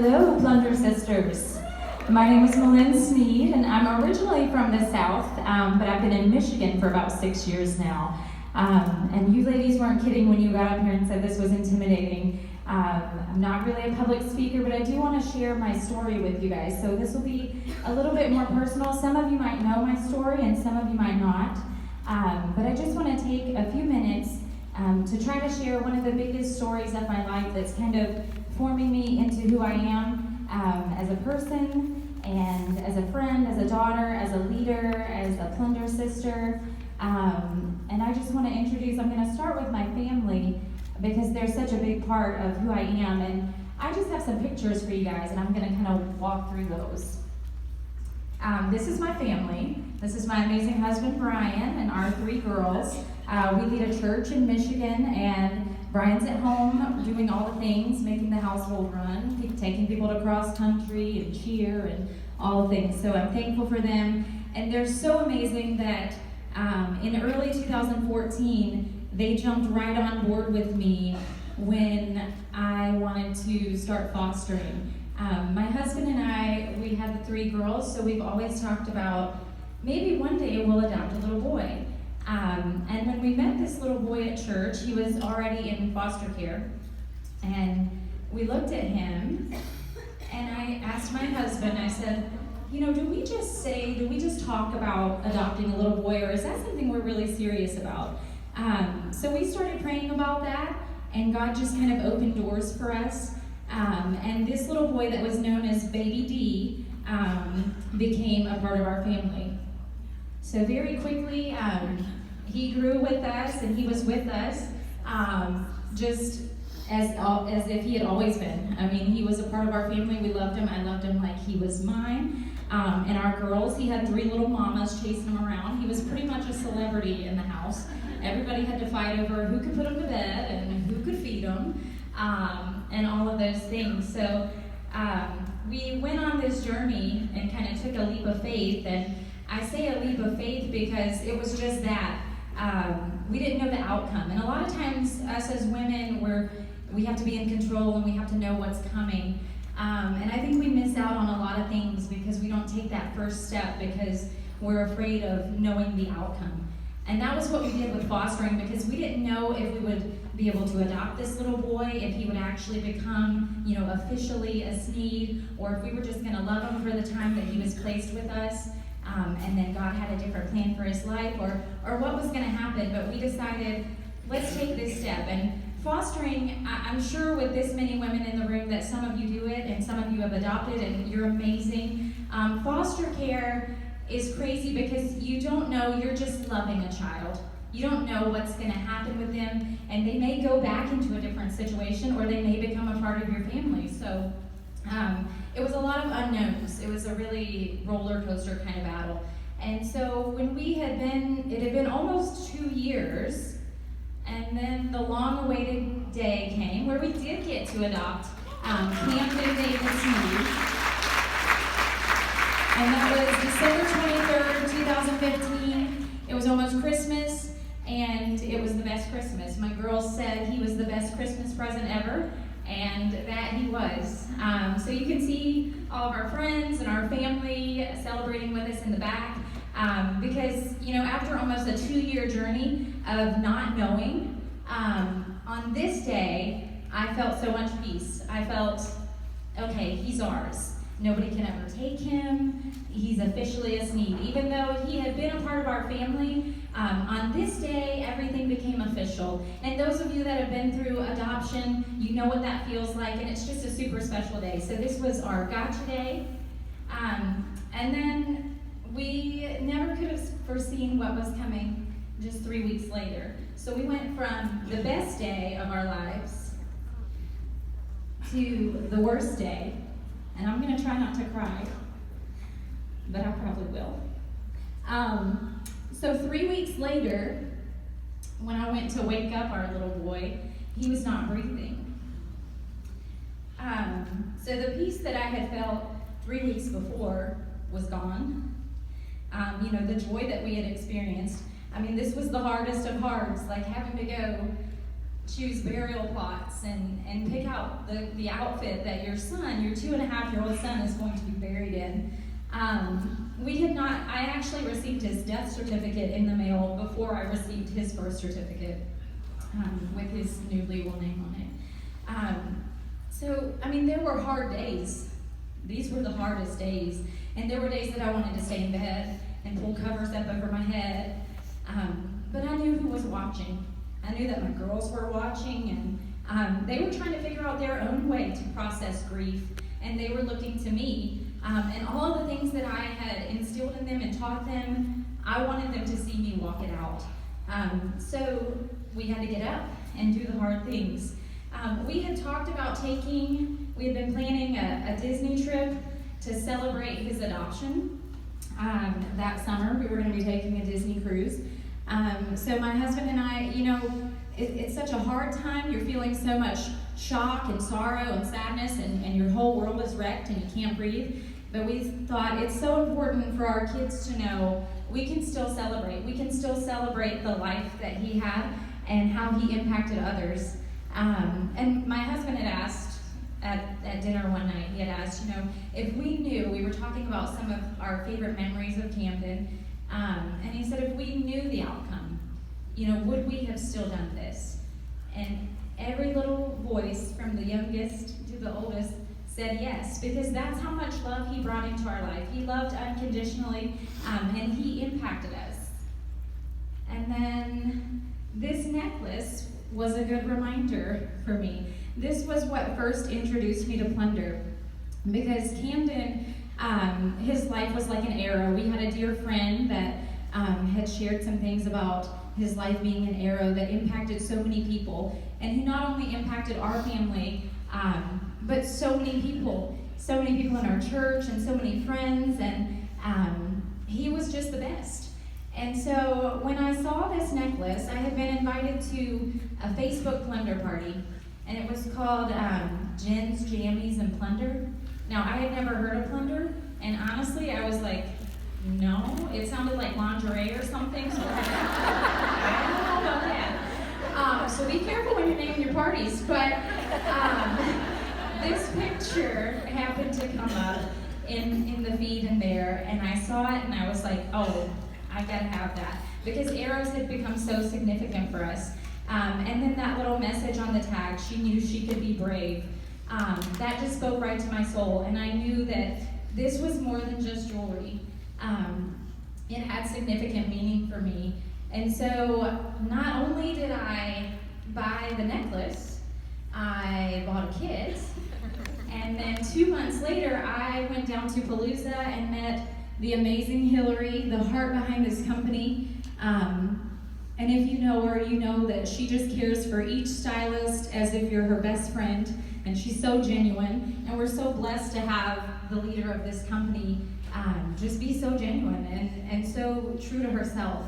Hello, Plunder sisters. My name is Malyn Sneed, and I'm originally from the South, but I've been in Michigan for about 6 years now. And you ladies weren't kidding when you got up here and said this was intimidating. I'm not really a public speaker, but I do want to share my story with you guys. So this will be a little bit more personal. Some of you might know my story, and some of you might not. But I just want to take a few minutes to try to share one of the biggest stories of my life that's kind of forming me into who I am as a person and as a friend, as a daughter, as a leader, as a Plunder sister. And I just want to introduce, I'm going to start with my family because they're such a big part of who I am. And I just have some pictures for you guys, and I'm going to kind of walk through those. This is my family. This is my amazing husband, Brian, and our 3 girls. We lead a church in Michigan, and Brian's at home doing all the things, making the household run, taking people to cross country and cheer and all the things. So I'm thankful for them. And they're so amazing that in early 2014, they jumped right on board with me when I wanted to start fostering. My husband and I, we had the 3 girls, so we've always talked about maybe one day we'll adopt a little boy. And when we met this little boy at church, he was already in foster care. And we looked at him, and I asked my husband, I said, you know, do we just talk about adopting a little boy, or is that something we're really serious about? So we started praying about that, and God just kind of opened doors for us. And this little boy that was known as Baby D became a part of our family. So very quickly, he grew with us, and he was with us just as if he had always been. I mean, he was a part of our family. We loved him. I loved him like he was mine. And our girls, he had 3 little mamas chasing him around. He was pretty much a celebrity in the house. Everybody had to fight over who could put him to bed and who could feed him, and all of those things. So we went on this journey and kind of took a leap of faith. And I say a leap of faith because it was just that. We didn't know the outcome. And a lot of times, us as women, we have to be in control and we have to know what's coming. And I think we miss out on a lot of things because we don't take that first step because we're afraid of knowing the outcome. And that was what we did with fostering, because we didn't know if we would be able to adopt this little boy, if he would actually become, officially a Sneed, or if we were just going to love him for the time that he was placed with us, and then God had a different plan for his life, or what was going to happen. But we decided, let's take this step. And fostering, I'm sure with this many women in the room that some of you do it, and some of you have adopted, and you're amazing. Foster care is crazy because you don't know, you're just loving a child. You don't know what's going to happen with them, and they may go back into a different situation, or they may become a part of your family. So it was a lot of unknowns. It was a really roller coaster kind of battle. And so when it had been almost 2 years, and then the long-awaited day came where we did get to adopt Camden Davis Sneed. And that was December 23rd, 2015. It was almost Christmas, and it was the best Christmas. My girls said he was the best Christmas present ever, and that he was. So you can see all of our friends and our family celebrating with us in the back, because, after almost a 2-year journey of not knowing, on this day, I felt so much peace. I felt, okay, he's ours. Nobody can ever take him. He's officially a Sneed. Even though he had been a part of our family, on this day, everything became official. And those of you that have been through adoption, you know what that feels like, and it's just a super special day. So this was our gotcha day. And then we never could have foreseen what was coming just 3 weeks later. So we went from the best day of our lives to the worst day. And I'm going to try not to cry, but I probably will. So 3 weeks later, when I went to wake up our little boy, he was not breathing. So the peace that I had felt 3 weeks before was gone. The joy that we had experienced. I mean, this was the hardest of hards, like having to go choose burial plots and pick out the outfit that your son, your 2.5-year-old son, is going to be buried in. I actually received his death certificate in the mail before I received his birth certificate with his new legal name on it. There were hard days. These were the hardest days. And there were days that I wanted to stay in bed and pull covers up over my head. But I knew who was watching. I knew that my girls were watching, and they were trying to figure out their own way to process grief. And they were looking to me. And all of the things that I had instilled in them and taught them, I wanted them to see me walk it out. So we had to get up and do the hard things. We had talked about we had been planning a Disney trip to celebrate his adoption. That summer, we were going to be taking a Disney cruise. So my husband and I, it's such a hard time. You're feeling so much shock and sorrow and sadness, and your whole world is wrecked and you can't breathe. But we thought it's so important for our kids to know we can still celebrate. We can still celebrate the life that he had and how he impacted others. And my husband had asked at dinner one night, he had asked, if we knew, we were talking about some of our favorite memories of Camden, and he said, if we knew the outcome, would we have still done this? And every little voice, from the youngest to the oldest, said yes, because that's how much love he brought into our life. He loved unconditionally, and he impacted us. And then this necklace was a good reminder for me. This was what first introduced me to Plunder, because Camden, his life was like an arrow. We had a dear friend that had shared some things about his life being an arrow that impacted so many people. And he not only impacted our family, but so many people in our church and so many friends, and he was just the best. And so when I saw this necklace, I had been invited to a Facebook Plunder party, and it was called Jen's, Jammies, and Plunder. Now, I had never heard of Plunder, and honestly, I was like, no, it sounded like lingerie or something, so I don't know about that. So be careful when you're naming your parties, but this picture happened to come up in the feed in there, and I saw it, and I was like, oh, I gotta have that, because arrows had become so significant for us. And then that little message on the tag, she knew she could be brave, that just spoke right to my soul, and I knew that this was more than just jewelry. It had significant meaning for me. And so not only did I buy the necklace, I bought a kit, and then 2 months later, I went down to Palooza and met the amazing Hillary, the heart behind this company. And if you know her, you know that she just cares for each stylist as if you're her best friend, and she's so genuine. And we're so blessed to have the leader of this company just be so genuine and so true to herself,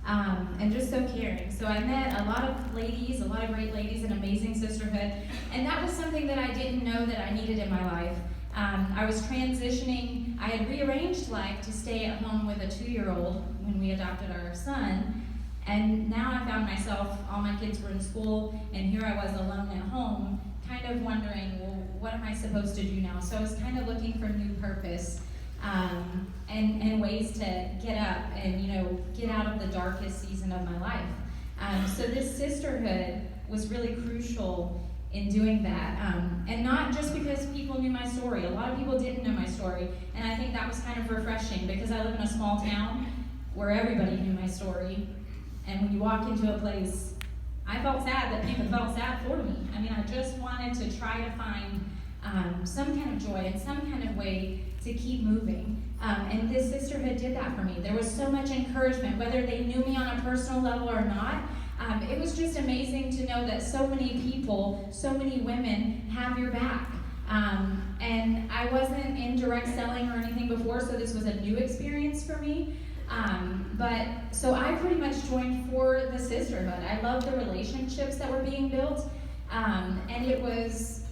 and just so caring. So I met a lot of ladies, a lot of great ladies, an amazing sisterhood, and that was something that I didn't know that I needed in my life. I was transitioning. I had rearranged life to stay at home with a 2-year-old when we adopted our son, and now I found myself, all my kids were in school, and here I was alone at home, kind of wondering, well, what am I supposed to do now? So I was kind of looking for new purpose, and ways to get up and get out of the darkest season of my life. So this sisterhood was really crucial in doing that, and not just because people knew my story. A lot of people didn't know my story, and I think that was kind of refreshing, because I live in a small town where everybody knew my story, and when you walk into a place, I felt sad that people felt sad for me. I just wanted to try to find some kind of joy and some kind of way to keep moving, and this sisterhood did that for me. There was so much encouragement, whether they knew me on a personal level or not. It was just amazing to know that so many people, so many women have your back. And I wasn't in direct selling or anything before, so this was a new experience for me. So I pretty much joined for the sisterhood. I loved the relationships that were being built. And it was,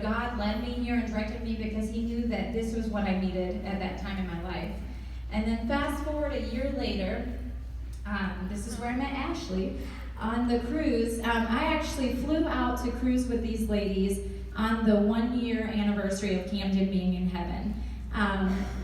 God led me here and directed me because he knew that this was what I needed at that time in my life. And then fast forward a year later, this is where I met Ashley. on the cruise, I actually flew out to cruise with these ladies on the 1-year anniversary of Camden being in heaven.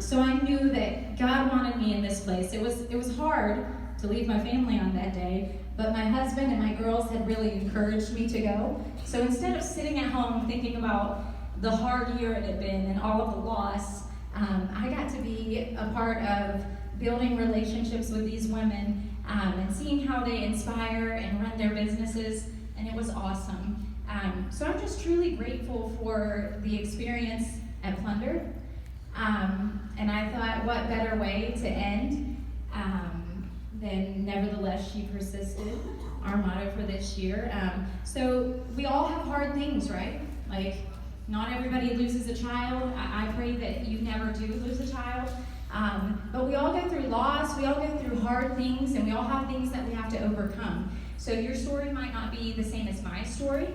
So I knew that God wanted me in this place. It was hard to leave my family on that day, but my husband and my girls had really encouraged me to go. So instead of sitting at home thinking about the hard year it had been and all of the loss, I got to be a part of building relationships with these women and seeing how they inspire and run their businesses, and it was awesome. So I'm just truly grateful for the experience at Plunder. And I thought, what better way to end than nevertheless she persisted, our motto for this year. So we all have hard things, right? Like, not everybody loses a child. I pray that you never do lose a child. But we all go through loss, we all go through hard things, and we all have things that we have to overcome. So your story might not be the same as my story,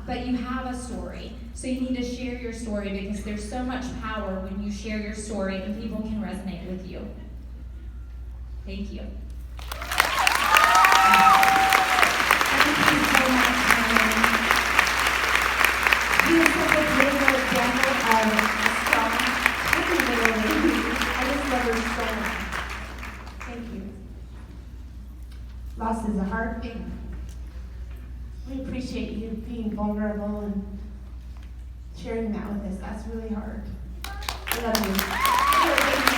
but you have a story. So you need to share your story, because there's so much power when you share your story and people can resonate with you. Thank you. Thank you so much, Malyn. You are such a beautiful example of a strong, literally. I just love her so much. Thank you. Loss is a hard thing. We appreciate you being vulnerable and sharing that with us. That's really hard. I love you.